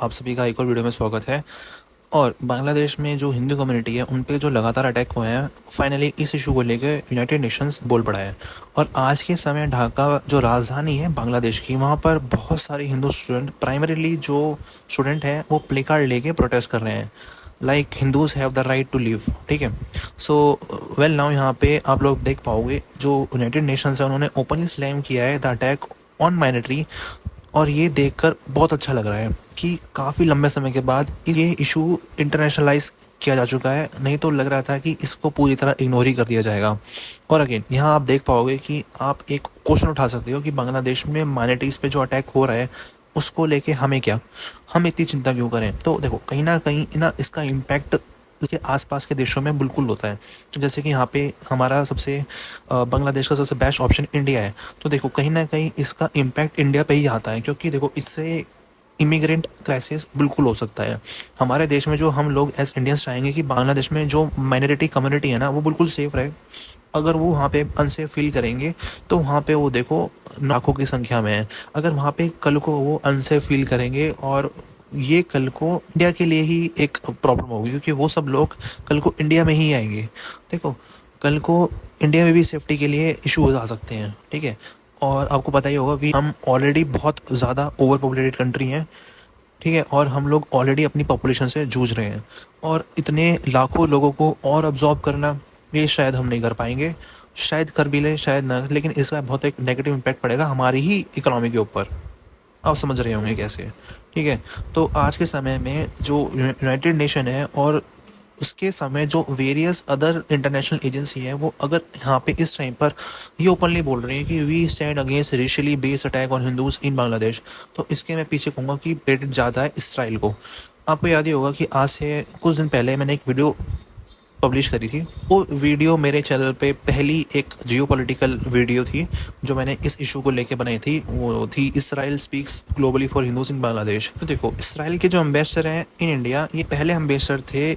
आप सभी का एक और वीडियो में स्वागत है। और बांग्लादेश में जो हिंदू कम्युनिटी है उन पे जो लगातार अटैक हुए हैं, फाइनली इस इशू को लेकर यूनाइटेड नेशंस बोल पड़ा है। और आज के समय ढाका जो राजधानी है बांग्लादेश की, वहाँ पर बहुत सारे हिंदू स्टूडेंट, प्राइमरीली जो स्टूडेंट हैं वो प्ले कार्ड लेके प्रोटेस्ट कर रहे हैं, like Hindus have the right to live. ठीक है। सो वेल नाउ यहाँ पे आप लोग देख पाओगे जो यूनाइटेड नेशंस है उन्होंने ओपनली स्लैम किया है द अटैक ऑन माइनॉरिटी। और ये देखकर बहुत अच्छा लग रहा है कि काफ़ी लंबे समय के बाद ये इशू इंटरनेशनलाइज किया जा चुका है। नहीं तो लग रहा था कि इसको पूरी तरह इग्नोर ही कर दिया जाएगा। और अगेन यहाँ आप देख पाओगे कि आप एक क्वेश्चन उठा सकते हो कि बांग्लादेश में माइनॉरिटीज़ पे जो अटैक हो रहा है उसको लेके हमें क्या, हम इतनी चिंता क्यों करें। तो देखो कहीं ना इसका इम्पैक्ट उसके आसपास के देशों में बिल्कुल होता है। तो जैसे कि यहाँ पे हमारा सबसे बांग्लादेश का सबसे बेस्ट ऑप्शन इंडिया है। तो देखो कहीं ना कहीं इसका इम्पैक्ट इंडिया पे ही आता है, क्योंकि देखो इससे इमिग्रेंट क्राइसिस बिल्कुल हो सकता है हमारे देश में। जो हम लोग एज इंडियंस चाहेंगे कि बांग्लादेश में जो माइनॉरिटी कम्युनिटी है ना वो बिल्कुल सेफ रहे। अगर वो वहाँ पे अनसेफ फील करेंगे तो वहाँ पे वो देखो लाखों की संख्या में है। अगर वहाँ पे कल को वो अनसेफ फील करेंगे और ये कल को इंडिया के लिए ही एक प्रॉब्लम होगी, क्योंकि वो सब लोग कल को इंडिया में ही आएंगे। देखो कल को इंडिया में भी सेफ्टी के लिए इशूज आ सकते हैं। ठीक है। और आपको पता ही होगा भी हम ऑलरेडी बहुत ज़्यादा ओवर पॉपुलेटेड कंट्री हैं। ठीक है। और हम लोग ऑलरेडी अपनी पॉपुलेशन से जूझ रहे हैं, और इतने लाखों लोगों को और अब्जॉर्ब करना ये शायद हम नहीं कर पाएंगे। शायद कर भी ले शायद ना, लेकिन इसका बहुत एक नेगेटिव इम्पैक्ट पड़ेगा हमारी ही इकोनॉमी के ऊपर। आप समझ रहे होंगे कैसे। ठीक है। तो आज के समय में जो यूनाइटेड नेशन है और उसके समय जो वेरियस अदर इंटरनेशनल एजेंसी है वो अगर यहाँ पे इस टाइम पर ये ओपनली बोल रहे हैं कि we stand against racially based attack on Hindus in Bangladesh, तो इसके मैं पीछे कहूँगा कि क्रेडिट ज़्यादा है इसराइल को। आपको याद ही होगा कि आज से कुछ दिन पहले मैंने एक वीडियो पब्लिश करी थी। वो वीडियो मेरे चैनल पे पहली एक जियोपॉलिटिकल वीडियो थी जो मैंने इस इशू को लेके बनाई थी। वो थी Israel speaks globally for Hindus in Bangladesh. तो देखो इसराइल के जो एम्बेसडर हैं इन इंडिया, ये पहले एम्बेसडर थे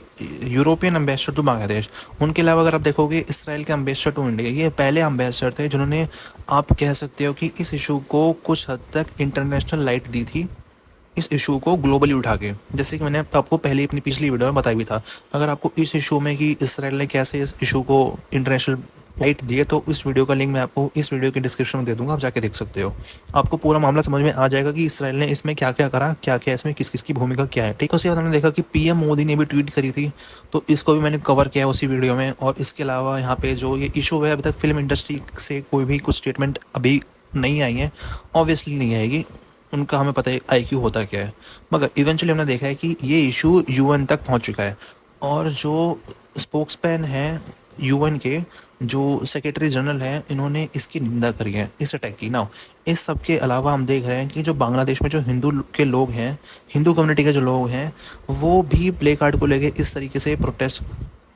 यूरोपियन एम्बेसडर टू बांग्लादेश। उनके अलावा अगर आप देखोगे इसराइल के एम्बेसडर टू इंडिया, ये पहले एम्बेसडर थे जिन्होंने आप कह सकते हो कि इस इशू को कुछ हद तक इंटरनेशनल लाइट दी थी, इस इशू को ग्लोबली उठा के। जैसे कि मैंने आपको पहले अपनी पिछली वीडियो में बताया भी था। अगर आपको इस इशू में कि इसराइल ने कैसे इस इशू को इंटरनेशनल लाइट दिए, तो इस वीडियो का लिंक मैं आपको इस वीडियो के डिस्क्रिप्शन में दे दूंगा, आप जाके देख सकते हो। आपको पूरा मामला समझ में आ जाएगा कि इसराइल ने इसमें क्या क्या करा, क्या क्या इसमें किस किस की भूमिका क्या है। ठीक है। उसके बाद हमने देखा कि पीएम मोदी ने भी ट्वीट करी थी, तो इसको भी मैंने कवर किया उसी वीडियो में। और इसके अलावा यहाँ पे जो ये इशू है, अभी तक फिल्म इंडस्ट्री से कोई भी कुछ स्टेटमेंट अभी नहीं आई है, ऑब्वियसली नहीं आएगी, उनका हमें पता है आईक्यू होता क्या है। मगर इवेंचुअली हमने देखा है कि ये इशू यूएन तक पहुंच चुका है। और जो स्पोक्समैन हैं यूएन के, जो सेक्रेटरी जनरल हैं, इन्होंने इसकी निंदा करी है, इस अटैक की। ना इस सब के अलावा हम देख रहे हैं कि जो बांग्लादेश में जो हिंदू के लोग हैं, हिंदू कम्युनिटी के जो लोग हैं, वो भी प्ले कार्ड को लेके इस तरीके से प्रोटेस्ट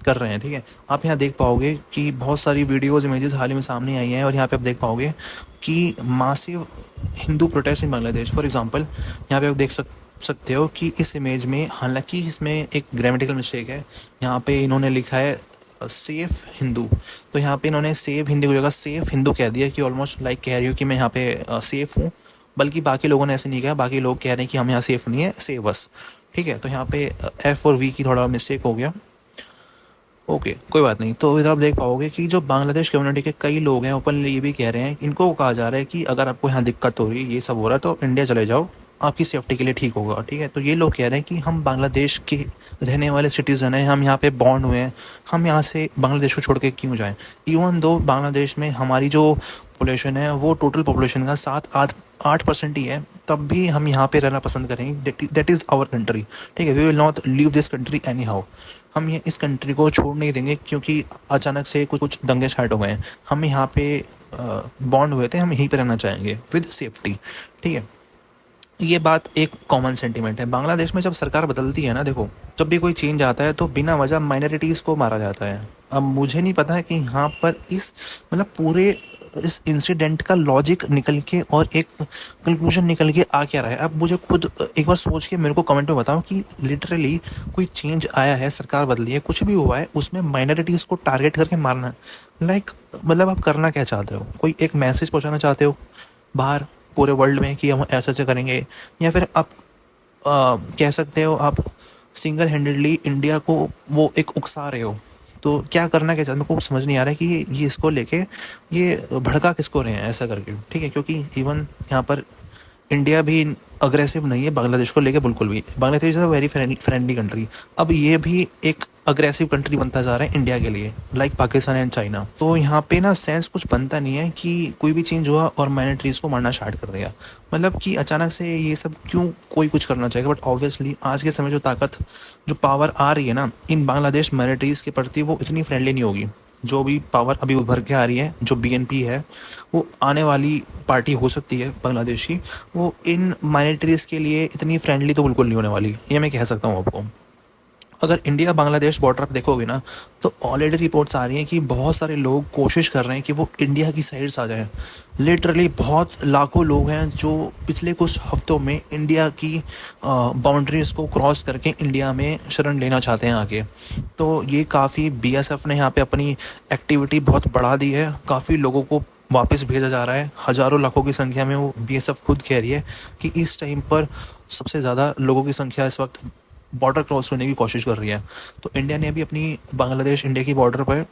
कर रहे हैं। ठीक है। आप यहाँ देख पाओगे कि बहुत सारी वीडियोज़ इमेजेस हाल ही में सामने आई हैं, और यहाँ पे आप देख पाओगे कि massive Hindu protest in Bangladesh. For example यहाँ पे आप देख सकते हो कि इस इमेज में, हालांकि इसमें एक ग्रामेटिकल मिस्टेक है, यहाँ पे इन्होंने लिखा है सेफ हिंदू। तो यहाँ पे इन्होंने सेफ हिंदू की जगह सेफ हिंदू कह दिया, कि ऑलमोस्ट लाइक कह रही हूँ कि मैं यहाँ पे सेफ हूँ। बल्कि बाकी लोगों ने ऐसे नहीं कहा, बाकी लोग कह रहे हैं कि हम यहाँ सेफ नहीं है, सेव अस। ठीक है। तो यहाँ पे एफ और वी की थोड़ा मिस्टेक हो गया। ओके कोई बात नहीं। तो इधर आप देख पाओगे कि जो बांग्लादेश कम्युनिटी के कई लोग हैं ओपनली ये भी कह रहे हैं, इनको कहा जा रहा है कि अगर आपको यहाँ दिक्कत हो रही है, ये सब हो रहा है, तो इंडिया चले जाओ, आपकी सेफ्टी के लिए ठीक होगा। ठीक है। तो ये लोग कह रहे हैं कि हम बांग्लादेश के रहने वाले सिटीज़न हैं, हम यहाँ पे बॉन्ड हुए हैं, हम यहाँ से बांग्लादेश को छोड़ के क्यों जाएँ। इवन दो बांग्लादेश में हमारी जो पॉपुलेशन है वो टोटल पॉपुलेशन का 7-8% ही है, तब भी हम यहाँ पे रहना पसंद करेंगे। That is our country. ठीक है। We will not leave this country anyhow. हम ये इस कंट्री को छोड़ नहीं देंगे क्योंकि अचानक से कुछ दंगे स्टार्ट हो गए हैं। हम यहाँ पे बॉन्ड हुए थे, हम यहीं पे रहना चाहेंगे विद सेफ्टी। ठीक है। ये बात एक कॉमन सेंटीमेंट है। बांग्लादेश में जब सरकार बदलती है ना, देखो जब भी कोई चेंज आता है तो बिना वजह माइनॉरिटीज़ को मारा जाता है। अब मुझे नहीं पता है कि यहाँ पर इस मतलब पूरे इस इंसिडेंट का लॉजिक निकल के और एक कंक्लूजन निकल के आ क्या रहा है। अब मुझे खुद एक बार सोच के मेरे को कमेंट में बताओ कि लिटरली कोई चेंज आया है, सरकार बदली है, कुछ भी हुआ है, उसमें माइनॉरिटीज़ को टारगेट करके मारना लाइक मतलब आप करना क्या चाहते हो? कोई एक मैसेज पहुँचाना चाहते हो बाहर पूरे वर्ल्ड में कि हम ऐसा ऐसा करेंगे, या फिर आप कह सकते हो आप सिंगल हैंडेडली इंडिया को वो एक उकसा रहे हो। तो क्या करना क्या चाहते मेरे को समझ नहीं आ रहा है कि ये इसको लेके ये भड़का किसको रहे हैं ऐसा करके, ठीक है। क्योंकि इवन यहाँ पर इंडिया भी अग्रेसिव नहीं है बांग्लादेश को लेके बिल्कुल भी। Bangladesh is a very friendly country. अब ये भी एक अग्रेसिव कंट्री बनता जा रहा है इंडिया के लिए, लाइक पाकिस्तान एंड चाइना। तो यहाँ पे ना सेंस कुछ बनता नहीं है कि कोई भी चेंज हुआ और माइनॉरिटीज़ को मारना स्टार्ट कर दिया। मतलब कि अचानक से ये सब क्यों कोई कुछ करना चाहेगा। बट ऑब्वियसली आज के समय जो ताकत जो पावर आ रही है ना इन बांग्लादेश माइनॉरिटीज़ के प्रति, वो इतनी फ्रेंडली नहीं होगी। जो भी पावर अभी उभर के आ रही है, जो बीएनपी है, वो आने वाली पार्टी हो सकती है बांग्लादेश की, वो इन माइनॉरिटीज़ के लिए इतनी फ्रेंडली तो बिल्कुल नहीं होने वाली, ये मैं कह सकता हूँ आपको। अगर इंडिया बांग्लादेश बॉर्डर पर देखोगे ना तो ऑलरेडी रिपोर्ट्स आ रही हैं कि बहुत सारे लोग कोशिश कर रहे हैं कि वो इंडिया की साइड से आ जाएं। लिटरली बहुत लाखों लोग हैं जो पिछले कुछ हफ्तों में इंडिया की बाउंड्रीज को क्रॉस करके इंडिया में शरण लेना चाहते हैं आगे। तो ये काफ़ी बीएसएफ ने यहाँ पे अपनी एक्टिविटी बहुत बढ़ा दी है। काफ़ी लोगों को वापस भेजा जा रहा है, हज़ारों लाखों की संख्या में। वो बीएसएफ खुद कह रही है कि इस टाइम पर सबसे ज़्यादा लोगों की संख्या इस वक्त बॉर्डर क्रॉस करने की कोशिश कर रही है। तो इंडिया ने भी अपनी बांग्लादेश इंडिया की बॉर्डर पर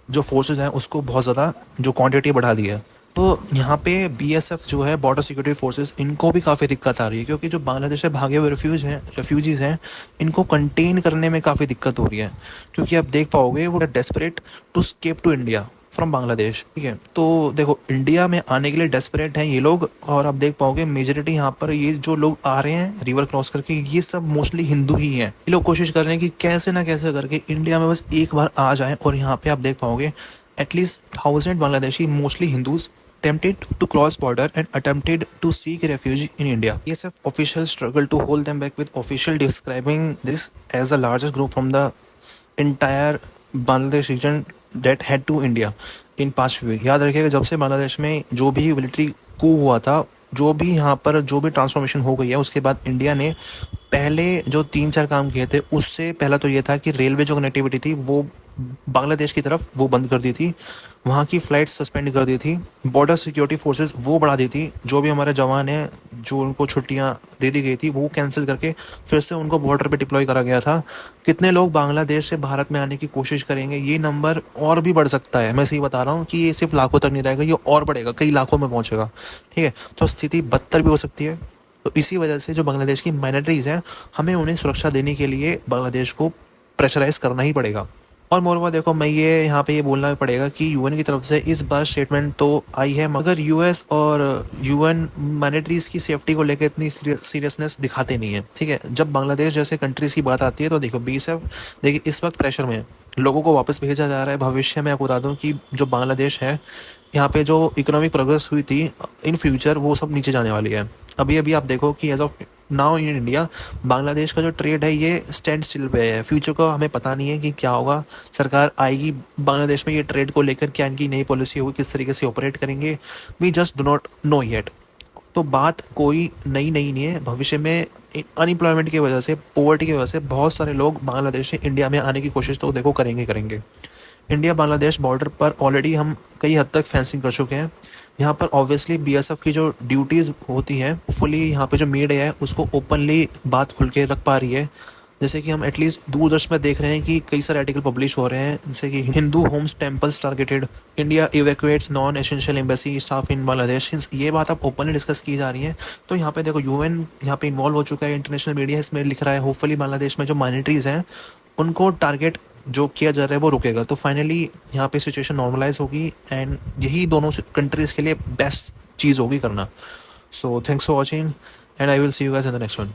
जो फोर्सेज हैं उसको बहुत ज़्यादा जो क्वांटिटी बढ़ा दी है। तो यहाँ पे बीएसएफ जो है बॉर्डर सिक्योरिटी फोर्सेस, इनको भी काफ़ी दिक्कत आ रही है क्योंकि जो बांग्लादेश से भागे हुए रेफ्यूजीज़ हैं इनको कंटेन करने में काफ़ी दिक्कत हो रही है। क्योंकि आप देख पाओगे वो desperate to escape to India from Bangladesh, ठीक है। तो देखो इंडिया में आने के लिए डेस्परेट हैं ये लोग। और आप देख पाओगे मेजोरिटी यहाँ पर ये जो लोग आ रहे हैं रिवर क्रॉस करके, ये सब मोस्टली हिंदू ही हैं। ये लोग कोशिश कर रहे हैं कि कैसे ना कैसे करके इंडिया में बस एक बार आ जाएं। और यहाँ पे आप देख पाओगे at least 1000 Bangladeshi mostly Hindus attempted to cross border and attempted to seek refuge in India. BSF officials struggled to hold them back, with official describing this as the largest group from the entire Bangladesh region that head to India in past few weeks. याद रखिएगा जब से बांग्लादेश में जो भी military कू हुआ था, जो भी यहाँ पर जो भी ट्रांसफॉर्मेशन हो गई है, उसके बाद इंडिया ने पहले जो 3-4 काम किए थे उससे पहला तो ये था कि रेलवे जो कनेक्टिविटी थी वो बांग्लादेश की तरफ वो बंद कर दी थी, वहाँ की फ़्लाइट सस्पेंड कर दी थी, बॉर्डर सिक्योरिटी फोर्सेस वो बढ़ा दी थी। जो भी हमारे जवान हैं जो उनको छुट्टियाँ दे दी गई थी वो कैंसिल करके फिर से उनको बॉर्डर पे डिप्लॉय करा गया था। कितने लोग बांग्लादेश से भारत में आने की कोशिश करेंगे, ये नंबर और भी बढ़ सकता है। मैं सही बता रहा हूँ कि ये सिर्फ लाखों तक नहीं रहेगा, ये और बढ़ेगा, कई लाखों में पहुँचेगा, ठीक है। तो स्थिति बदतर भी हो सकती है। तो इसी वजह से जो बांग्लादेश की माइनॉरिटीज़ हैं, हमें उन्हें सुरक्षा देने के लिए बांग्लादेश को प्रेशराइज करना ही पड़ेगा। और मोरवा देखो मैं ये यहाँ पे ये बोलना पड़ेगा कि यूएन की तरफ से इस बार स्टेटमेंट तो आई है, मगर यूएस और यूएन माइनॉरिटीज़ की सेफ्टी को लेकर इतनी सीरियसनेस दिखाते नहीं है, ठीक है। जब बांग्लादेश जैसे कंट्रीज़ की बात आती है तो देखो बीएसएफ देखिए इस वक्त प्रेशर में है, लोगों को वापस भेजा जा रहा है। भविष्य में आपको बता दूं कि जो बांग्लादेश है यहाँ पे जो इकोनॉमिक प्रोग्रेस हुई थी इन फ्यूचर वो सब नीचे जाने वाली है। अभी अभी आप देखो कि as of now in India Bangladesh का जो ट्रेड है ये स्टैंड स्टिल पे है। फ्यूचर का हमें पता नहीं है कि क्या होगा, सरकार आएगी बांग्लादेश में ये ट्रेड को लेकर, क्या इनकी नई पॉलिसी होगी, किस तरीके से ऑपरेट करेंगे, we just do not know yet. तो बात कोई नई नहीं है। भविष्य में अनएम्प्लॉयमेंट की वजह से, पॉवर्टी की वजह से बहुत सारे लोग बांग्लादेश से इंडिया में आने की कोशिश तो देखो करेंगे। इंडिया बांग्लादेश बॉर्डर पर ऑलरेडी हम कई हद तक फेंसिंग कर चुके हैं। यहाँ पर ऑब्वियसली बीएसएफ की जो ड्यूटीज़ होती हैं फुली यहाँ पे जो मीडिया है उसको ओपनली बात खुल के रख पा रही है। जैसे कि हम एटलीस्ट दूरदर्शन में देख रहे हैं कि कई सारे आर्टिकल पब्लिश हो रहे हैं, जैसे कि Hindu homes temples targeted, India evacuates non essential embassy staff in Bangladesh. ये बात अब ओपनली डिस्कस की जा रही है। तो यहाँ पे देखो यूएन यहाँ पे इन्वॉल्व हो चुका है, इंटरनेशनल मीडिया इसमें लिख रहा है होपफुली बांग्लादेश में जो माइनॉरिटीज़ हैं उनको टारगेट जो किया जा रहा है वो रुकेगा। तो फाइनली यहाँ पे सिचुएशन नॉर्मलाइज होगी एंड यही दोनों कंट्रीज़ के लिए बेस्ट चीज़ होगी करना। So thanks for watching and I will see you guys in the next one.